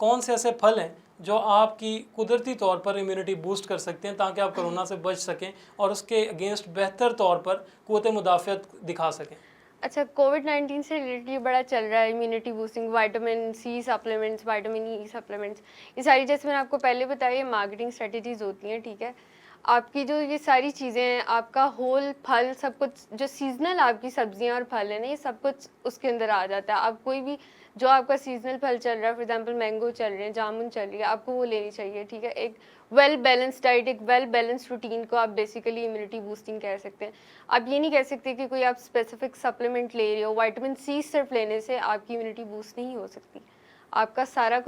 کون سے ایسے پھل ہیں جو آپ کی قدرتی طور پر امیونٹی بوسٹ کر سکتے ہیں تاکہ آپ کرونا سے بچ سکیں اور اس کے اگینسٹ بہتر طور پر قوت مدافعت دکھا سکیں؟ اچھا، کووڈ-19 سے ریلیٹڈ یہ بڑا چل رہا ہے immunity boosting, vitamin C supplements, vitamin E supplements, یہ ساری جیسے میں نے آپ کو پہلے بتایا یہ مارکیٹنگ اسٹریٹجیز ہوتی ہیں، ٹھیک ہے. آپ کی جو یہ ساری چیزیں ہیں، آپ کا ہول پھل سب کچھ جو سیزنل آپ کی سبزیاں اور پھل ہیں نا، یہ سب کچھ اس کے اندر آ جاتا ہے. آپ کوئی بھی جو آپ کا سیزنل پھل چل رہا ہے، فار ایگزامپل مینگو چل رہے ہیں، جامن چل رہی ہے، آپ کو وہ لینی چاہیے، ٹھیک ہے. ایک ویل بیلنس ڈائٹ، ایک ویل بیلنس روٹین کو آپ بیسیکلی امیونٹی بوسٹنگ کہہ سکتے ہیں. آپ یہ نہیں کہہ سکتے کہ کوئی آپ اسپیسیفک سپلیمنٹ لے رہے ہو. وائٹامن سی صرف لینے سے آپ کی امیونٹی بوسٹ نہیں ہو سکتی، آپ کا سارا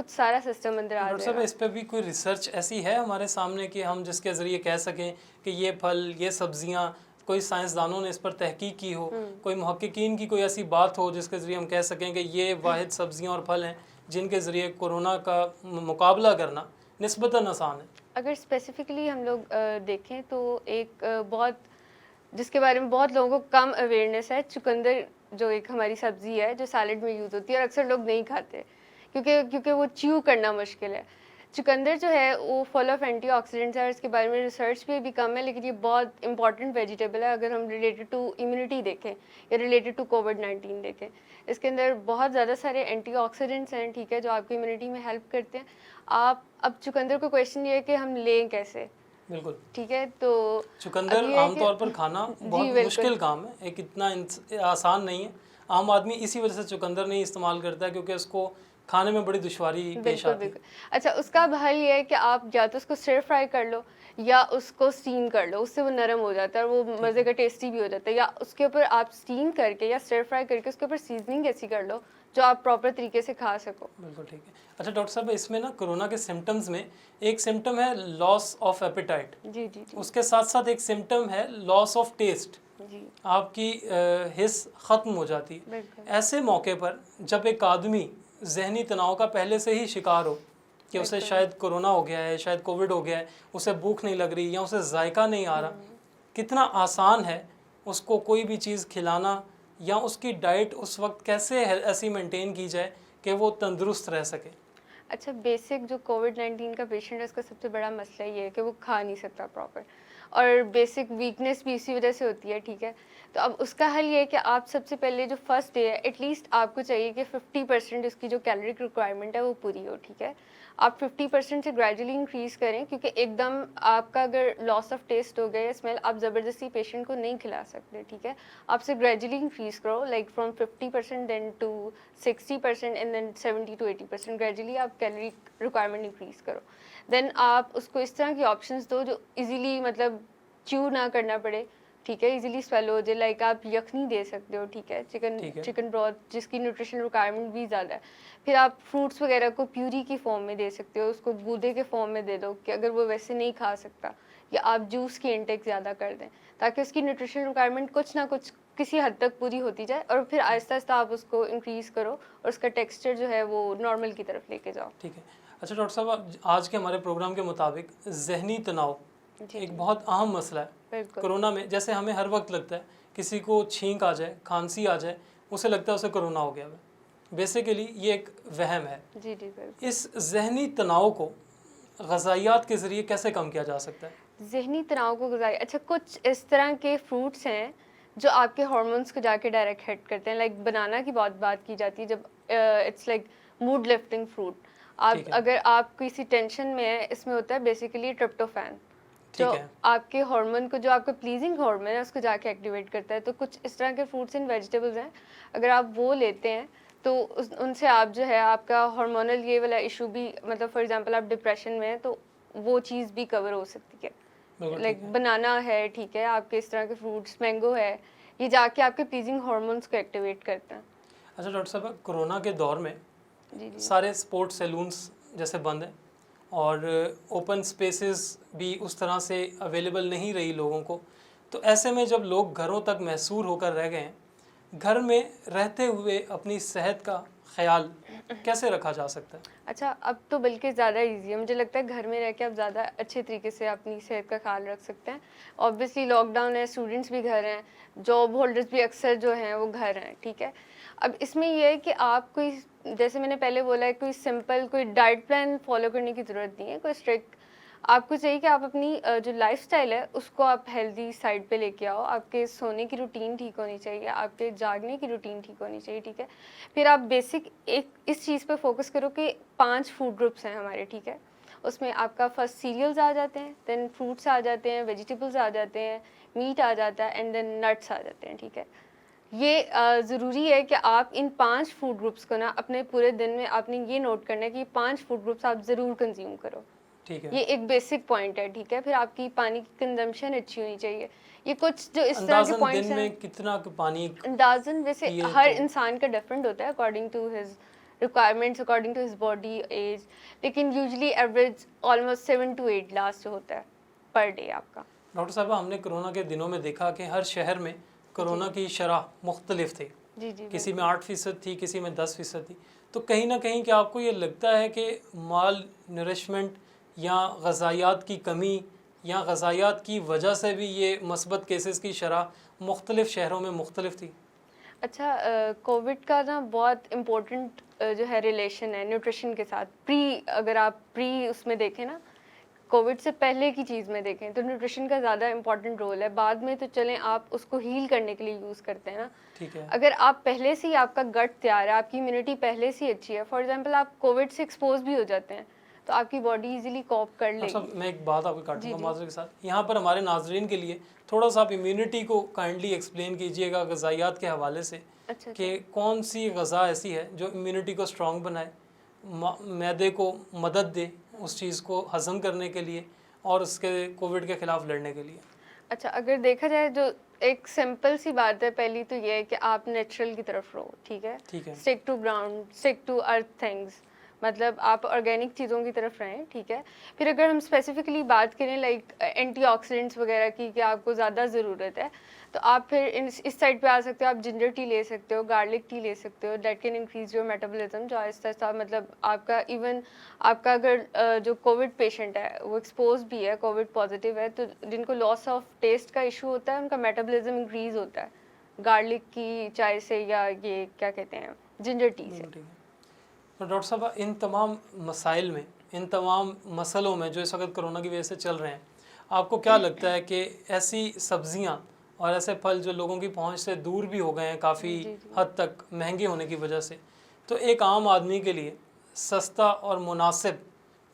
سسٹم اندر آ ڈاکٹر جائے صاحب گا. اس پہ بھی کوئی ریسرچ ایسی ہے ہمارے سامنے کہ ہم جس کے ذریعے کہہ سکیں کہ یہ پھل، یہ سبزیاں، کوئی سائنسدانوں نے اس پر تحقیق کی ہو، کوئی محققین کی کوئی ایسی بات ہو جس کے ذریعے ہم کہہ سکیں کہ یہ واحد سبزیاں اور پھل ہیں جن کے ذریعے کورونا کا مقابلہ کرنا نسبتاً آسان ہے؟ اگر اسپیسیفکلی ہم لوگ دیکھیں تو ایک بہت جس کے بارے میں بہت لوگوں کو کم اویئرنیس ہے، چقندر جو ایک ہماری سبزی ہے جو سیلڈ میں یوز ہوتی ہے اور اکثر لوگ نہیں کھاتے کیونکہ وہ چیو کرنا مشکل ہے. چقندر جو ہے وہ فل آف اینٹی آکسیڈنٹس ہے اور اس کے بارے میں ریسرچ بھی کم ہے، لیکن یہ بہت امپورٹنٹ ویجیٹیبل ہے اگر ہم ریلیٹڈ ٹو امیونٹی دیکھیں یا ریلیٹڈ ٹو کووڈ-19 دیکھیں. اس کے اندر بہت زیادہ سارے اینٹی آکسیڈنٹس ہیں، ٹھیک ہے، جو آپ کی امیونٹی میں ہیلپ کرتے ہیں. آپ اب چقندر کو کویشچن یہ ہے کہ ہم لیں کیسے، بالکل. ٹھیک ہے. تو چقندر اب یہ ہے عام کہ طور پر کھانا جی بہت بالکل مشکل کام ہے، ایک اتنا آسان نہیں ہے. عام آدمی اسی وجہ سے چقندر نہیں استعمال کرتا ہے کیونکہ اس کو کھانے میں بڑی دشواری پیش بالکل آتی ہے. بالکل. اچھا، اس کا اب حل یہ ہے کہ آپ یا تو اس کو سٹر فرائی کر لو یا اس کو اسٹیم کر لو، اس سے وہ نرم ہو جاتا ہے اور وہ مزے کا ٹیسٹی بھی ہو جاتا ہے. یا اس کے اوپر آپ اسٹیم کر کے یا سٹر فرائی کر کے اس کے اوپر سیزننگ ایسی کر لو جو آپ پراپر طریقے سے کھا سکو. بالکل ٹھیک ہے. اچھا ڈاکٹر صاحب، اس میں نا کرونا کے سمٹمز میں ایک سمٹم ہے لاس آف ایپیٹائٹ، جی جی جی اس کے ساتھ ساتھ ایک سمٹم ہے لاس آف ٹیسٹ، جی آپ کی حس ختم ہو جاتی ہے. بالکل ایسے موقع پر جب ایک آدمی ذہنی تناؤ کا پہلے سے ہی شکار ہو کہ اسے شاید کرونا ہو گیا ہے، شاید کووڈ ہو گیا ہے، اسے بھوک نہیں لگ رہی یا اسے ذائقہ نہیں آ رہا، کتنا آسان ہے اس کو کوئی بھی چیز کھلانا یا اس کی ڈائٹ اس وقت کیسے ایسی مینٹین کی جائے کہ وہ تندرست رہ سکے؟ اچھا، بیسک جو کووڈ-19 کا پیشنٹ ہے اس کا سب سے بڑا مسئلہ یہ ہے کہ وہ کھا نہیں سکتا پراپر، اور بیسک ویکنیس بھی اسی وجہ سے ہوتی ہے، ٹھیک ہے. تو اب اس کا حل یہ ہے کہ آپ سب سے پہلے جو فرسٹ ڈے ہے ایٹ لیسٹ آپ کو چاہیے کہ 50% اس کی جو کیلورک ریکوائرمنٹ ہے وہ پوری ہو، ٹھیک ہے. آپ 50% سے گریجولی انکریز کریں کیونکہ ایک دم آپ کا اگر لاس آف ٹیسٹ ہو گیا یا اسمیل، آپ زبردستی پیشنٹ کو نہیں کھلا سکتے، ٹھیک ہے. آپ سے گریجولی انکریز کرو، like from 50% then to 60% and then 70 to 80%. Gradually آپ کیلوری ریکوائرمنٹ انکریز کرو. دین آپ اس کو اس طرح کی آپشنس دو جو ایزیلی مطلب چیو نہ کرنا پڑے، ٹھیک ہے، ایزیلی سویلو ہو جائے. لائک آپ یخنی دے سکتے ہو، ٹھیک ہے، چکن براتھ جس کی نیوٹریشن ریکوائرمنٹ بھی زیادہ ہے. پھر آپ فروٹس وغیرہ کو پیوری کی فارم میں دے سکتے ہو، اس کو گودے کے فارم میں دے دو کہ اگر وہ ویسے نہیں کھا سکتا، یا آپ جوس کی انٹیک زیادہ کر دیں تاکہ اس کی نیوٹریشن ریکوائرمنٹ کچھ نہ کچھ کسی حد تک پوری ہوتی جائے، اور پھر آہستہ آہستہ آپ اس کو انکریز کرو اور اس کا ٹیکسچر جو ہے وہ نارمل کی طرف لے کے جاؤ. ٹھیک ہے. اچھا ڈاکٹر صاحب، آج کے ہمارے پروگرام کے مطابق ذہنی تناؤ ایک بہت اہم مسئلہ ہے. بالکل کرونا میں جیسے ہمیں ہر وقت لگتا ہے کسی کو چھینک آ جائے، کھانسی آ جائے، اسے لگتا ہے اسے کرونا ہو گیا ہے. بیسیکلی یہ ایک وہم ہے. جی جی بالکل. اس ذہنی تناؤ کو غذائیات کے ذریعے کیسے کم کیا جا سکتا ہے؟ ذہنی تناؤ کو غذائی، اچھا کچھ اس طرح کے فروٹس ہیں جو آپ کے ہارمونس کو جا کے ڈائریکٹ ہٹ کرتے ہیں. لائک بنانا کی بہت بات کی جاتی ہے جب it's like mood lifting fruit. آپ اگر آپ کسی ٹینشن میں ہے، اس میں ہوتا ہے بیسیکلی ٹرپٹوفین جو آپ کے ہارمون کو، جو آپ کا پلیزنگ ہارمون ہے، اس کو جا کے ایکٹیویٹ کرتا ہے. تو کچھ اس طرح کے فروٹس اینڈ ویجیٹیبلز ہیں، اگر آپ وہ لیتے ہیں تو ان سے آپ جو ہے آپ کا ہارمونل یہ والا ایشو بھی، مطلب فار ایگزامپل آپ ڈپریشن میں ہیں تو وہ چیز بھی کور ہو سکتی ہے. لائک بنانا ہے، ٹھیک ہے، آپ کے اس طرح کے فروٹس، مینگو ہے، یہ جا کے آپ کے پلیزنگ ہارمونس کو ایکٹیویٹ کرتے ہیں. اچھا ڈاکٹر صاحب، کرونا کے دور میں جی جی سارے اسپورٹ سیلونس جیسے بند ہیں اور اوپن اسپیسز بھی اس طرح سے اویلیبل نہیں رہی لوگوں کو، تو ایسے میں جب لوگ گھروں تک محصور ہو کر رہ گئے ہیں، گھر میں رہتے ہوئے اپنی صحت کا خیال کیسے رکھا جا سکتا ہے؟ اچھا، اب تو بلکہ زیادہ ایزی ہے، مجھے لگتا ہے گھر میں رہ کے آپ زیادہ اچھے طریقے سے اپنی صحت کا خیال رکھ سکتے ہیں. اوبویسلی لاک ڈاؤن ہے، اسٹوڈنٹس بھی گھر ہیں، جاب ہولڈرز بھی اکثر جو ہیں وہ گھر ہیں، ٹھیک ہے. اب اس میں یہ ہے کہ آپ کوئی جیسے میں نے پہلے بولا ہے کوئی سمپل کوئی ڈائٹ پلان فالو کرنے کی ضرورت نہیں ہے, کوئی اسٹرکٹ. آپ کو چاہیے کہ آپ اپنی جو لائف اسٹائل ہے اس کو آپ ہیلدی سائڈ پہ لے کے آؤ. آپ کے سونے کی روٹین ٹھیک ہونی چاہیے, آپ کے جاگنے کی روٹین ٹھیک ہونی چاہیے, ٹھیک ہے. پھر آپ بیسک ایک اس چیز پہ فوکس کرو کہ 5 فوڈ گروپس ہیں ہمارے, ٹھیک ہے. اس میں آپ کا فرسٹ سیریلز آ جاتے ہیں, دین فروٹس آ جاتے ہیں, ویجیٹیبلس آ جاتے ہیں, میٹ آ جاتا ہے, اینڈ دین نٹس آ جاتے ہیں, ٹھیک ہے. یہ ضروری ہے کہ آپ ان 5 فوڈ گروپس کو نا اپنے پورے دن میں آپ نے یہ نوٹ کرنا ہے کہ یہ 5 فوڈ گروپس آپ ضرور کنزیوم کرو. ٹھیک ہے, یہ ایک بیسک پوائنٹ ہے, ٹھیک ہے. پھر آپ کی پانی کی کنزمپشن اچھی ہونی چاہیے. یہ کچھ جو اس طرح کے اندازاً پوائنٹس دن میں ہیں, کتنا پانی اندازن ویسے پیے ہر تو انسان کا ڈفرینٹ ہوتا ہے according to his requirements, according to his body age, لیکن usually average almost 7 to 8 glass ہوتا ہے پر ڈے آپ کا. ڈاکٹر صاحبہ ہم نے کرونا کے دنوں میں دیکھا کہ ہر شہر میں کرونا کی شرح مختلف تھی, جی جی کسی میں 8% تھی, کسی میں 10% تھی. تو کہیں نہ کہیں کیا آپ کو یہ لگتا ہے کہ مال نیورشمنٹ یا غذائیات کی کمی یا غذائیات کی وجہ سے بھی یہ مثبت کیسز کی شرح مختلف شہروں میں مختلف تھی؟ اچھا, کووڈ کا نا بہت امپورٹنٹ جو ہے ریلیشن ہے نیوٹریشن کے ساتھ. اگر آپ اس میں دیکھیں نا, کووڈ سے پہلے کی چیز میں دیکھیں تو نیوٹریشن کا زیادہ امپورٹنٹ رول ہے. بعد میں تو چلیں آپ اس کو ہیل کرنے کے لیے یوز کرتے ہیں نا. ٹھیک ہے, اگر آپ پہلے سے ہی آپ کا گٹ تیار ہے, آپ کی امیونٹی پہلے سے ہی اچھی ہے, فار ایگزامپل آپ کووڈ سے ایکسپوز بھی ہو جاتے ہیں تو آپ کی باڈی ایزیلی کوپ کر لے ڈاکٹر صاحب گی. میں ایک بات آپ کو کاٹوں گا جی. معذرت کے ساتھ. یہاں پر ہمارے ناظرین کے لیے تھوڑا سا آپ امیونٹی کو کائنڈلی ایکسپلین کیجیے گا غذائیات کے حوالے سے, اچھا کہ کون سی غذا ایسی ہے جو امیونٹی کو اسٹرانگ بنائے, معدے کو مدد دے اس چیز کو ہضم کرنے کے لیے اور اس کے کووڈ کے خلاف لڑنے کے لیے. اچھا, اگر دیکھا جائے جو ایک سمپل سی بات ہے, پہلی تو یہ ہے کہ آپ نیچرل کی طرف رہو, ٹھیک ہے. ٹھیک ہے, stick to ground, stick to earth things, مطلب آپ آرگینک چیزوں کی طرف رہیں, ٹھیک ہے. پھر اگر ہم اسپیسیفکلی بات کریں لائک اینٹی آکسیڈنٹس وغیرہ کی کہ آپ کو زیادہ ضرورت ہے, تو آپ پھر اس سائڈ پہ آ سکتے ہو. آپ جنجر ٹی لے سکتے ہو, گارلک ٹی لے سکتے ہو, that can increase your metabolism, جو آہستہ آہستہ مطلب آپ کا ایون آپ کا اگر جو کووڈ پیشنٹ ہے وہ ایکسپوز بھی ہے, کووڈ پازیٹیو ہے, تو جن کو لاس آف ٹیسٹ کا ایشو ہوتا ہے ان کا میٹابولزم انکریز ہوتا ہے گارلک کی چائے سے یا یہ کیا کہتے ہیں جنجر ٹی سے. تو ڈاکٹر صاحب ان تمام مسائل میں, ان تمام مسئلوں میں جو اس وقت کرونا کی وجہ سے چل رہے ہیں, آپ کو کیا لگتا ہے کہ ایسی سبزیاں اور ایسے پھل جو لوگوں کی پہنچ سے دور بھی ہو گئے ہیں کافی حد تک مہنگے ہونے کی وجہ سے, تو ایک عام آدمی کے لیے سستا اور مناسب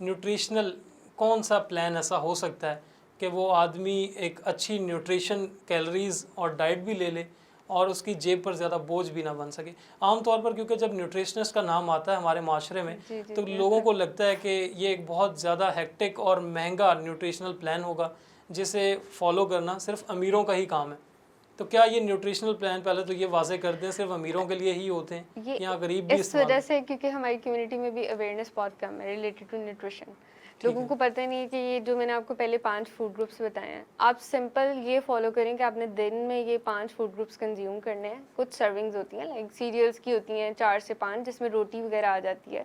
نیوٹریشنل کون سا پلان ایسا ہو سکتا ہے کہ وہ آدمی ایک اچھی نیوٹریشن کیلریز اور ڈائٹ بھی لے لے اور اس کی جیب پر زیادہ بوجھ بھی نہ بن سکے؟ عام طور پر کیونکہ جب نیوٹریشنسٹ کا نام آتا ہے ہمارے معاشرے میں تو لوگوں کو لگتا ہے کہ یہ ایک بہت زیادہ ہیکٹک اور مہنگا نیوٹریشنل پلان ہوگا جسے فالو کرنا صرف امیروں کا ہی کام ہے. تو کیا یہ نیوٹریشنل پلان پہلے تو یہ واضح کر دیں صرف امیروں کے لیے ہی ہوتے ہیں یا غریب بھی اس وجہ سے کیونکہ ہماری کمیونٹی میں بھی اویئرنیس بہت کم ہے ریلیٹڈ ٹو نیوٹریشن. لوگوں کو پتہ نہیں ہے کہ یہ جو میں نے آپ کو پہلے 5 فوڈ گروپس بتائے ہیں, آپ سمپل یہ فالو کریں کہ آپ نے دن میں یہ 5 فوڈ گروپس کنزیوم کرنے ہیں. کچھ سرونگز ہوتی ہیں لائک سیریلس کی ہوتی ہیں 4 سے 5 جس میں روٹی وغیرہ آ جاتی ہے.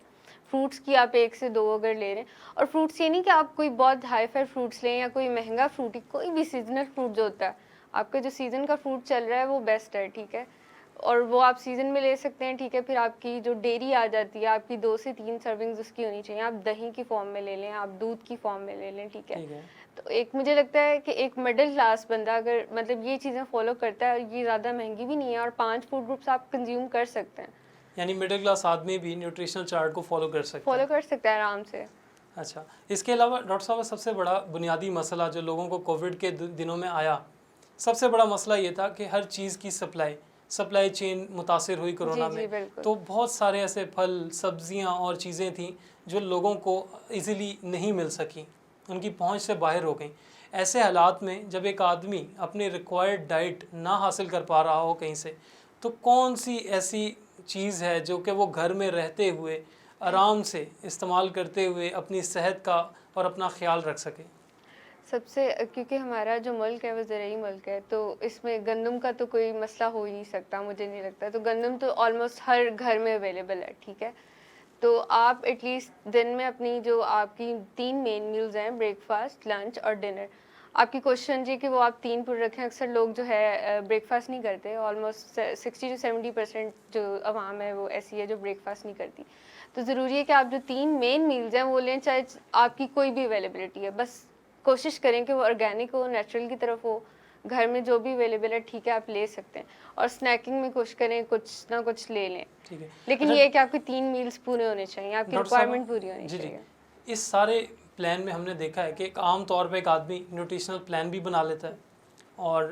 فروٹس کی آپ 1 سے 2 اگر لے رہے ہیں, اور فروٹس یہ نہیں کہ آپ کوئی بہت ہائی فائی فروٹس لیں یا کوئی مہنگا فروٹ ہی, کوئی بھی سیزنل فروٹ جو ہوتا ہے آپ کا جو سیزن کا فروٹ چل رہا ہے وہ بیسٹ ہے, ٹھیک ہے, اور وہ آپ سیزن میں لے سکتے ہیں, ٹھیک ہے. پھر آپ کی جو ڈیری آ جاتی ہے آپ کی 2 سے 3 سرونگز اس کی ہونی چاہیے. آپ دہی کی فارم میں لے لیں, آپ دودھ کی فارم میں لے لیں, ٹھیک ہے. تو ایک مجھے لگتا ہے کہ ایک مڈل کلاس بندہ اگر مطلب یہ چیزیں فالو کرتا ہے, یہ زیادہ مہنگی بھی نہیں ہے اور 5 فوڈ گروپس آپ کنزیوم کر سکتے ہیں. یعنی مڈل کلاس آدمی بھی نیوٹریشنل چارٹ کو فالو کر سکتا ہے آرام سے. اچھا, اس کے علاوہ ڈاکٹر صاحب سب سے بڑا بنیادی مسئلہ جو لوگوں کو کووڈ کے دنوں میں آیا, سب سے بڑا مسئلہ یہ تھا کہ ہر چیز کی سپلائی چین متاثر ہوئی کرونا میں. تو بہت سارے ایسے پھل, سبزیاں اور چیزیں تھیں جو لوگوں کو ایزیلی نہیں مل سکیں, ان کی پہنچ سے باہر ہو گئیں. ایسے حالات میں جب ایک آدمی اپنے ریکوائرڈ ڈائٹ نہ حاصل کر پا رہا ہو کہیں سے, تو کون سی ایسی چیز ہے جو کہ وہ گھر میں رہتے ہوئے آرام سے استعمال کرتے ہوئے اپنی صحت کا اور اپنا خیال رکھ سکے؟ سب سے کیونکہ ہمارا جو ملک ہے وہ زرعی ملک ہے, تو اس میں گندم کا تو کوئی مسئلہ ہو ہی نہیں سکتا مجھے نہیں لگتا. تو گندم تو آلموسٹ ہر گھر میں اویلیبل ہے, ٹھیک ہے. تو آپ ایٹ لیسٹ دن میں اپنی جو آپ کی 3 مین میلز ہیں بریک فاسٹ, لنچ اور ڈنر, آپ کی کوششن جی کہ وہ آپ 3 پور رکھیں. اکثر لوگ جو ہے بریک فاسٹ نہیں کرتے, آلموسٹ 60 to 70% جو عوام ہے وہ ایسی ہے جو بریک فاسٹ نہیں کرتی. تو ضروری ہے کہ آپ جو 3 مین میلز ہیں وہ لیں, چاہے آپ کی کوئی بھی اویلیبلٹی ہے. بس کوشش کریں کہ وہ آرگینک ہو, نیچرل کی طرف ہو, گھر میں جو بھی اویلیبل ہے ٹھیک ہے آپ لے سکتے ہیں. اور اسنیکنگ میں کوشش کریں کچھ نہ کچھ لے لیں, ٹھیک ہے. لیکن یہ ہے کہ آپ کے 3 میلز پورے ہونے چاہیے, آپ کی ریکوائرمنٹ پوری ہونی چاہیے. اس سارے پلان میں ہم نے دیکھا ہے کہ ایک عام طور پہ ایک آدمی نیوٹریشنل پلان بھی بنا لیتا ہے اور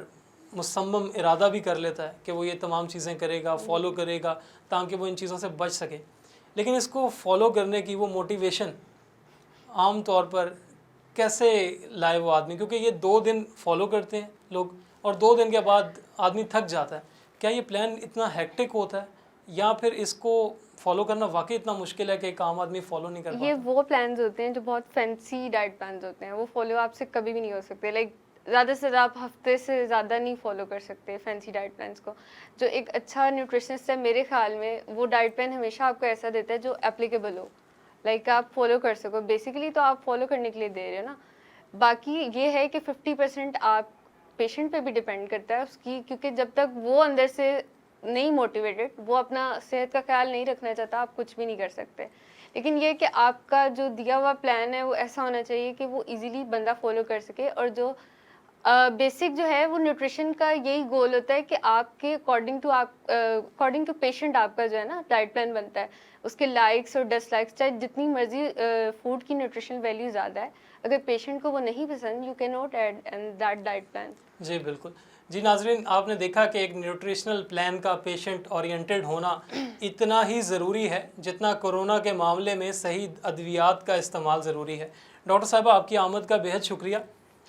مصمم ارادہ بھی کر لیتا ہے کہ وہ یہ تمام چیزیں کرے گا, فالو کرے گا تاکہ وہ ان چیزوں سے بچ سکے. لیکن اس کو فالو کرنے کی وہ موٹیویشن عام طور پر کیسے لائے وہ آدمی, کیونکہ یہ 2 دن فالو کرتے ہیں لوگ اور 2 دن کے بعد آدمی تھک جاتا ہے. کیا یہ پلان اتنا ہیکٹک ہوتا ہے یا پھر اس کو فالو کرنا واقعی اتنا مشکل ہے کہ ایک عام آدمی فالو نہیں کر پاتا؟ یہ وہ پلانز ہوتے ہیں جو بہت فینسی ڈائٹ پلانز ہوتے ہیں, وہ فالو آپ سے کبھی بھی نہیں ہو سکتے. لائک زیادہ سے زیادہ آپ ہفتے سے زیادہ نہیں فالو کر سکتے فینسی ڈائٹ پلانس کو. جو ایک اچھا نیوٹریشنسٹ ہے میرے خیال میں وہ ڈائٹ پلان ہمیشہ آپ کو ایسا دیتا ہے جو اپلیکیبل ہو, لائک آپ فالو کر سکو. بیسیکلی تو آپ فالو کرنے کے لیے دے رہے ہو نا. باقی یہ ہے کہ 50% آپ پیشنٹ پہ بھی ڈپینڈ کرتا ہے اس کی, کیونکہ جب تک وہ اندر سے نہیں موٹیویٹڈ, وہ اپنا صحت کا خیال نہیں رکھنا چاہتا, آپ کچھ بھی نہیں کر سکتے. لیکن یہ کہ آپ کا جو دیا ہوا پلان ہے وہ ایسا ہونا چاہیے کہ وہ ایزیلی بندہ فالو کر سکے. اور جو بیسک جو ہے وہ نیوٹریشن کا یہی گول ہوتا ہے کہ آپ کے اکارڈنگ ٹو پیشنٹ آپ کا جو ہے نا ڈائٹ پلان بنتا ہے. اس کے لائکس اور ڈس لائکس, چاہے جتنی مرضی فوڈ کی نیوٹریشن ویلیو زیادہ ہے, اگر پیشنٹ کو وہ نہیں پسند, you can not add in that diet plan. جی بالکل. جی ناظرین, آپ نے دیکھا کہ ایک نیوٹریشنل پلان کا پیشنٹ اورینٹڈ ہونا اتنا ہی ضروری ہے جتنا کورونا کے معاملے میں صحیح ادویات کا استعمال ضروری ہے. ڈاکٹر صاحبہ آپ کی آمد کا بہت شکریہ.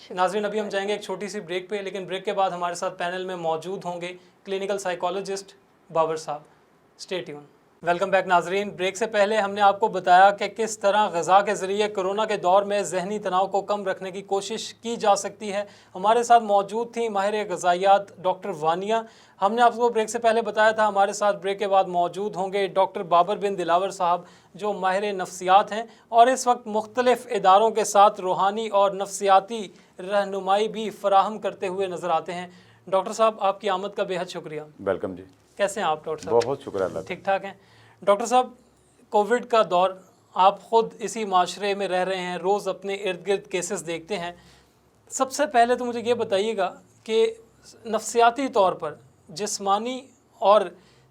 ناظرین ابھی ہم جائیں گے ایک چھوٹی سی بریک پہ, لیکن بریک کے بعد ہمارے ساتھ پینل میں موجود ہوں گے کلینکل سائیکالوجسٹ بابر صاحب. Stay tune. ویلکم بیک ناظرین. بریک سے پہلے ہم نے آپ کو بتایا کہ کس طرح غذا کے ذریعے کورونا کے دور میں ذہنی تناؤ کو کم رکھنے کی کوشش کی جا سکتی ہے. ہمارے ساتھ موجود تھیں ماہر غذائیات ڈاکٹر وانیہ. ہم نے آپ کو بریک سے پہلے بتایا تھا ہمارے ساتھ بریک کے بعد موجود ہوں گے ڈاکٹر بابر بن دلاور صاحب جو ماہر نفسیات ہیں اور اس وقت مختلف اداروں کے ساتھ روحانی اور نفسیاتی رہنمائی بھی فراہم کرتے ہوئے نظر آتے ہیں. ڈاکٹر صاحب آپ کی آمد کا بہت شکریہ. ویلکم جی. کیسے ہیں آپ ڈاکٹر صاحب؟ بہت شکریہ اللہ. ٹھیک ٹھاک ہیں ڈاکٹر صاحب. کووڈ کا دور, آپ خود اسی معاشرے میں رہ رہے ہیں, روز اپنے ارد گرد کیسز دیکھتے ہیں. سب سے پہلے تو مجھے یہ بتائیے گا کہ نفسیاتی طور پر جسمانی اور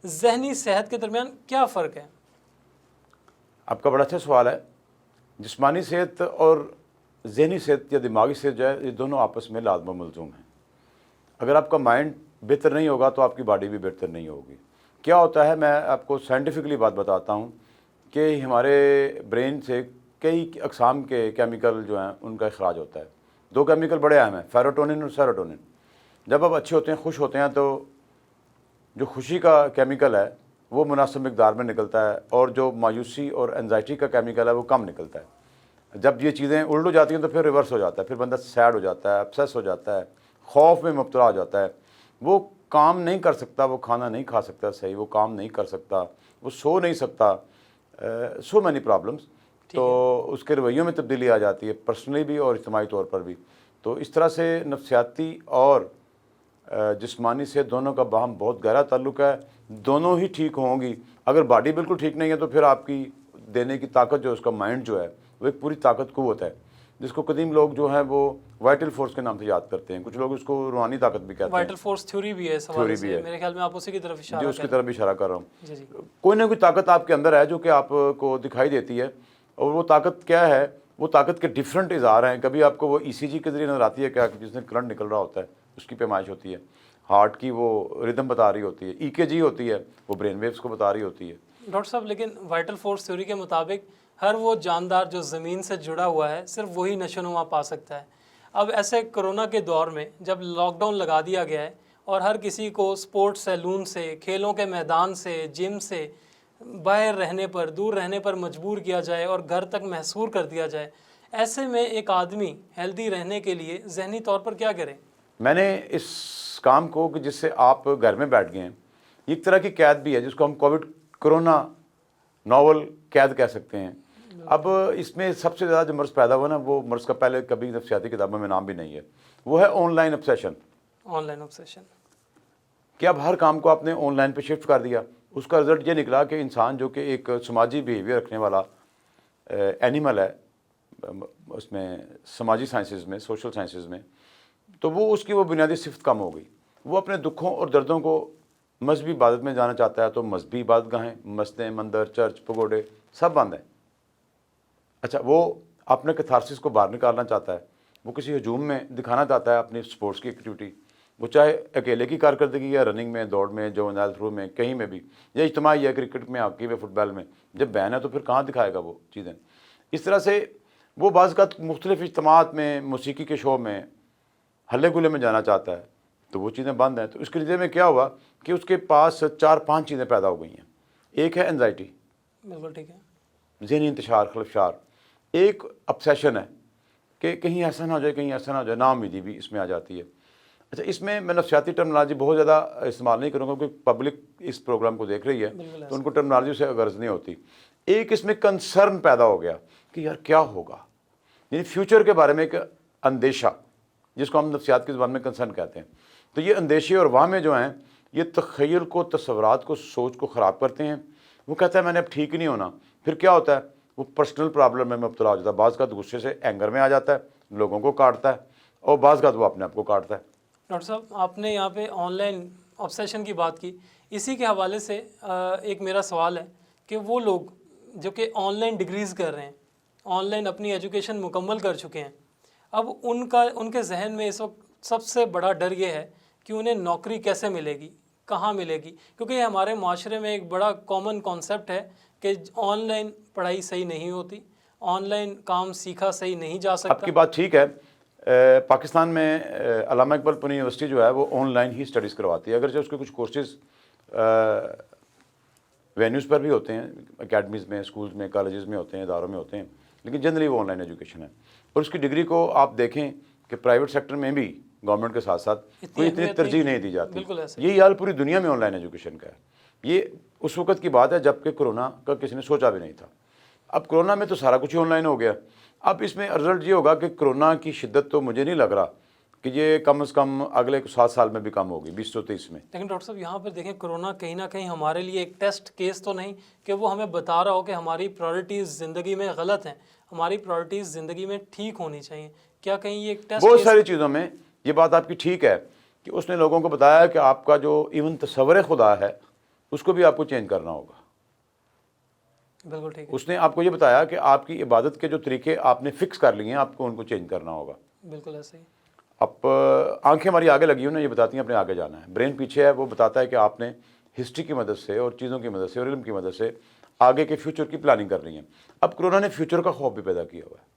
ذہنی صحت کے درمیان کیا فرق ہے؟ آپ کا بڑا اچھا سوال ہے. جسمانی صحت اور ذہنی صحت یا دماغی صحت جو ہے یہ دونوں آپس میں لازم و ملزوم ہیں. اگر آپ کا مائنڈ بہتر نہیں ہوگا تو آپ کی باڈی بھی بہتر نہیں ہوگی. کیا ہوتا ہے, میں آپ کو سائنٹیفکلی بات بتاتا ہوں کہ ہمارے برین سے کئی اقسام کے کیمیکل جو ہیں ان کا اخراج ہوتا ہے. 2 کیمیکل بڑے اہم ہیں, سیروٹونن اور سیروٹونن. جب آپ اچھے ہوتے ہیں, خوش ہوتے ہیں, تو جو خوشی کا کیمیکل ہے وہ مناسب مقدار میں نکلتا ہے اور جو مایوسی اور انزائٹی کا کیمیکل ہے وہ کم نکلتا ہے. جب یہ چیزیں الٹ ہو جاتی ہیں تو پھر ریورس ہو جاتا ہے, پھر بندہ سیڈ ہو جاتا ہے, اپسیس ہو جاتا ہے, خوف میں مبتلا ہو جاتا ہے. وہ کام نہیں کر سکتا, وہ کھانا نہیں کھا سکتا صحیح, وہ کام نہیں کر سکتا, وہ سو نہیں سکتا, سو مینی پرابلمس. تو اس کے رویوں میں تبدیلی آ جاتی ہے, پرسنلی بھی اور اجتماعی طور پر بھی. تو اس طرح سے نفسیاتی اور جسمانی سے دونوں کا باہم بہت گہرا تعلق ہے. دونوں ہی ٹھیک ہوں گی. اگر باڈی بالکل ٹھیک نہیں ہے تو پھر آپ کی دینے کی طاقت جو ہے, اس کا مائنڈ جو ہے وہ ایک پوری طاقت قوت ہے, جس کو قدیم لوگ جو ہیں وہ وائٹل فورس کے نام سے یاد کرتے ہیں. کچھ لوگ اس کو روحانی طاقت بھی کہتے ہیں. وائٹل فورس تھیوری بھی ہے اس حوالے سے, میرے خیال میں آپ اسی کی طرف اشارہ جی اس کی طرف اشارہ کر رہا ہوں. جی جی. کوئی نہ کوئی طاقت آپ کے اندر ہے جو کہ آپ کو دکھائی دیتی ہے, اور وہ طاقت کیا ہے, وہ طاقت کے ڈفرینٹ اظہار ہیں. کبھی آپ کو وہ ای سی جی کے ذریعے نظر آتی ہے کیا, جس میں کرنٹ نکل رہا ہوتا ہے, اس کی پیمائش ہوتی ہے. ہارٹ کی وہ ردم بتا رہی ہوتی ہے. ای کے جی ہوتی ہے, وہ برین ویوز کو بتا رہی ہوتی ہے. ڈاکٹر صاحب لیکن وائٹل فورس تھیوری کے مطابق ہر وہ جاندار جو زمین سے جڑا ہوا ہے صرف وہی نشو نما پا سکتا ہے. اب ایسے کرونا کے دور میں جب لاک ڈاؤن لگا دیا گیا ہے اور ہر کسی کو سپورٹ سیلون سے, کھیلوں کے میدان سے, جم سے باہر رہنے پر, دور رہنے پر مجبور کیا جائے اور گھر تک محصور کر دیا جائے, ایسے میں ایک آدمی ہیلدی رہنے کے لیے ذہنی طور پر کیا کرے؟ میں نے اس کام کو کہ جس سے آپ گھر میں بیٹھ گئے ہیں, ایک طرح کی قید بھی ہے جس کو ہم کووڈ کرونا ناول قید کہہ سکتے ہیں. اب اس میں سب سے زیادہ جو مرض پیدا ہوا نا، وہ مرض کا پہلے کبھی نفسیاتی کتابوں میں نام بھی نہیں ہے، وہ ہے on line obsession. On line obsession. کہ اب ہر کام کو آپ نے آن لائن پہ شفٹ کر دیا. اس کا رزلٹ یہ نکلا کہ انسان جو کہ ایک سماجی بیہیویئر رکھنے والا اینیمل ہے اس میں سماجی سائنسز میں، سوشل سائنسز میں، تو وہ اس کی وہ بنیادی صفت کم ہو گئی. وہ اپنے دکھوں اور دردوں کو مذہبی عبادت میں جانا چاہتا ہے، تو مذہبی عبادت گاہیں، مسجدیں، مندر، چرچ، پگوڑے سب بند ہیں. اچھا، وہ اپنے کیتھارسس کو باہر نکالنا چاہتا ہے، وہ کسی ہجوم میں دکھانا چاہتا ہے اپنی سپورٹس کی ایکٹیویٹی، وہ چاہے اکیلے کی کارکردگی یا رننگ میں، دوڑ میں، جوینائل تھرو میں، کہیں میں بھی، یا اجتماعی ہے کرکٹ میں، ہاکی میں، فٹ بال میں. جب بین ہے تو پھر کہاں دکھائے گا وہ چیزیں. اس طرح سے وہ بعض اوقات مختلف اجتماعات میں، موسیقی کے شو میں، ہلے گلے میں جانا چاہتا ہے، تو وہ چیزیں بند ہیں. تو اس کے نتیجے میں کیا ہوا کہ اس کے پاس 4-5 چیزیں پیدا ہو گئی ہیں. ایک ہے انزائٹی، بالکل ٹھیک ہے، ذہنی انتشار، خلفشار. ایک obsession ہے کہ کہیں ایسا نہ ہو جائے، کہیں ایسا نہ ہو جائے، ناامیدی بھی اس میں آ جاتی ہے. اچھا، اس میں نفسیاتی ٹرمنالوجی بہت زیادہ استعمال نہیں کروں گا کیونکہ پبلک اس پروگرام کو دیکھ رہی ہے، تو ان کو ٹرمنالوجی سے غرض نہیں ہوتی. ایک اس میں کنسرن پیدا ہو گیا کہ یار کیا ہوگا، یعنی فیوچر کے بارے میں ایک اندیشہ، جس کو ہم نفسیات کی زبان میں کنسرن کہتے ہیں. تو یہ اندیشے اور وہمیں جو ہیں یہ تخیل کو، تصورات کو، سوچ کو خراب کرتے ہیں. وہ کہتا ہے میں نے اب ٹھیک ہی نہیں ہونا. پھر کیا ہوتا ہے، وہ پرسنل پرابلم میں مبتلا ہو جاتا ہے. بعض کا غصے سے اینگر میں آ جاتا ہے، لوگوں کو کاٹتا ہے، اور بعض کا وہ اپنے آپ کو کاٹتا ہے. ڈاکٹر صاحب آپ نے یہاں پہ آن لائن obsession کی بات کی، اسی کے حوالے سے ایک میرا سوال ہے کہ وہ لوگ جو کہ آن لائن ڈگریز کر رہے ہیں، آن لائن اپنی ایجوکیشن مکمل کر چکے ہیں، اب ان کے ذہن میں اس وقت سب سے بڑا ڈر یہ ہے کہ انہیں نوکری کیسے ملے گی، کہاں ملے گی، کیونکہ یہ ہمارے معاشرے میں ایک بڑا کامن کانسیپٹ ہے کہ آن لائن پڑھائی صحیح نہیں ہوتی، آن لائن کام سیکھا صحیح نہیں جا سکتا. آپ کی بات ٹھیک ہے. پاکستان میں علامہ اقبال پوری یونیورسٹی جو ہے وہ آن لائن ہی اسٹڈیز کرواتی ہے، اگرچہ اس کے کچھ کورسز وینیوز پر بھی ہوتے ہیں، اکیڈمیز میں، اسکولز میں، کالجز میں ہوتے ہیں، اداروں میں ہوتے ہیں، لیکن جنرلی وہ آن لائن ایجوکیشن ہے. اور اس کی ڈگری کو آپ دیکھیں کہ پرائیویٹ سیکٹر میں بھی گورنمنٹ کے ساتھ ساتھ کوئی اتنی ترجیح نہیں دی جاتی. بالکل ایسے یہی حال پوری دنیا میں آن لائن ایجوکیشن کا ہے. یہ اس وقت کی بات ہے جب کہ کرونا کا کسی نے سوچا بھی نہیں تھا. اب کرونا میں تو سارا کچھ ہی آن لائن ہو گیا. اب اس میں رزلٹ یہ ہوگا کہ کرونا کی شدت تو مجھے نہیں لگ رہا کہ یہ کم از کم اگلے 7 سال میں بھی کم ہوگی، 2023 میں. لیکن ڈاکٹر صاحب یہاں پر دیکھیں کرونا کہیں نہ کہیں ہمارے لیے ایک ٹیسٹ کیس تو نہیں کہ وہ ہمیں بتا رہا ہو کہ ہماری پرائرٹیز زندگی میں غلط ہیں، ہماری پرائرٹیز زندگی میں ٹھیک ہونی چاہیے. کیا کہیں یہ ایک ٹیسٹ بہت ساری چیزوں میں یہ بات آپ کی ٹھیک ہے کہ اس نے لوگوں کو بتایا کہ آپ کا جو ایون تصور خدا ہے اس کو بھی آپ کو چینج کرنا ہوگا. بالکل ٹھیک ہے، اس نے آپ کو یہ بتایا کہ آپ کی عبادت کے جو طریقے آپ نے فکس کر لیے ہیں، آپ کو ان کو چینج کرنا ہوگا. بالکل ایسے ہی. اب آنکھیں ہماری آگے لگی ہوئی نا، یہ بتاتی ہیں اپنے آگے جانا ہے. برین پیچھے ہے، وہ بتاتا ہے کہ آپ نے ہسٹری کی مدد سے اور چیزوں کی مدد سے اور علم کی مدد سے آگے کے فیوچر کی پلاننگ کر رہی ہیں. اب کرونا نے فیوچر کا خوف بھی پیدا کیا ہوا ہے.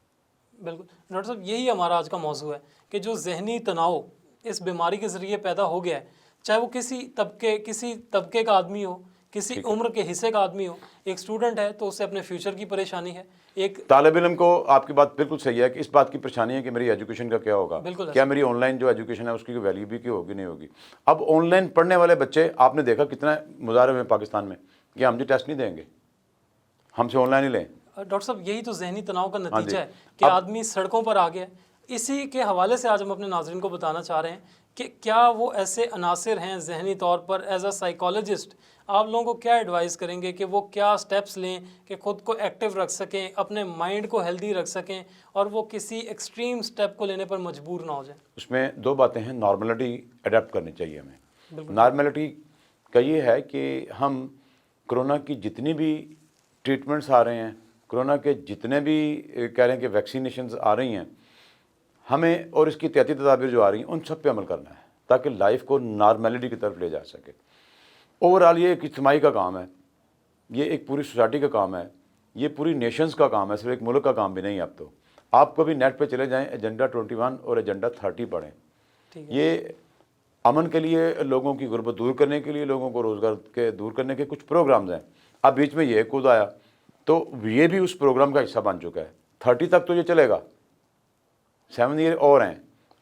بالکل ڈاکٹر صاحب یہی ہمارا آج کا موضوع ہے کہ جو ذہنی تناؤ اس بیماری کے ذریعے پیدا ہو گیا ہے، چاہے وہ کسی طبقے کا آدمی ہو، کسی عمر کے حصے کا آدمی ہو. ایک اسٹوڈنٹ ہے تو اسے اپنے فیوچر کی پریشانی ہے، ایک طالب علم کو آپ کی بات بالکل صحیح ہے کہ اس بات کی پریشانی ہے کہ میری ایجوکیشن کا کیا ہوگا، کیا میری آن لائن جو ایجوکیشن ہے اس کی ویلیو بھی کی ہوگی نہیں ہوگی. اب آن لائن پڑھنے والے بچے آپ نے دیکھا کتنا مظاہرے میں پاکستان میں کہ ہم جی ٹیسٹ نہیں دیں گے، ہم سے آن لائن ہی لیں. ڈاکٹر صاحب یہی تو ذہنی تناؤ کا نتیجہ ہے کہ آدمی سڑکوں پر آ گیا ہے. اسی کے حوالے سے آج ہم اپنے ناظرین کو بتانا چاہ رہے ہیں کہ کیا وہ ایسے عناصر ہیں ذہنی طور پر. ایز اے سائیکالوجسٹ آپ لوگوں کو کیا ایڈوائز کریں گے کہ وہ کیا سٹیپس لیں کہ خود کو ایکٹیو رکھ سکیں، اپنے مائنڈ کو ہیلدی رکھ سکیں اور وہ کسی ایکسٹریم سٹیپ کو لینے پر مجبور نہ ہو جائیں؟ اس میں 2 باتیں ہیں. نارملٹی اڈیپٹ کرنی چاہیے ہمیں. نارملٹی کا یہ ہے کہ ہم کرونا کی جتنی بھی ٹریٹمنٹس آ رہے ہیں، کرونا کے جتنے بھی کہہ رہے ہیں کہ ویکسینیشنز آ رہی ہیں، ہمیں اور اس کی احتیاطی تدابیر جو آ رہی ہیں ان سب پہ عمل کرنا ہے تاکہ لائف کو نارملٹی کی طرف لے جا سکے. اوور آل یہ ایک اجتماعی کا کام ہے، یہ ایک پوری سوسائٹی کا کام ہے، یہ پوری نیشنز کا کام ہے، صرف ایک ملک کا کام بھی نہیں. اب تو آپ کبھی نیٹ پہ چلے جائیں، ایجنڈا 21 اور ایجنڈا 30 پڑھیں. یہ امن کے لیے، لوگوں کی غربت دور کرنے کے لیے، لوگوں کو روزگار کے دور کرنے کے کچھ پروگرامز ہیں. اب بیچ میں یہ کود آیا تو یہ بھی اس پروگرام کا حصہ بن چکا ہے. 30 تک تو یہ چلے گا، 7 ایئر اور ہیں،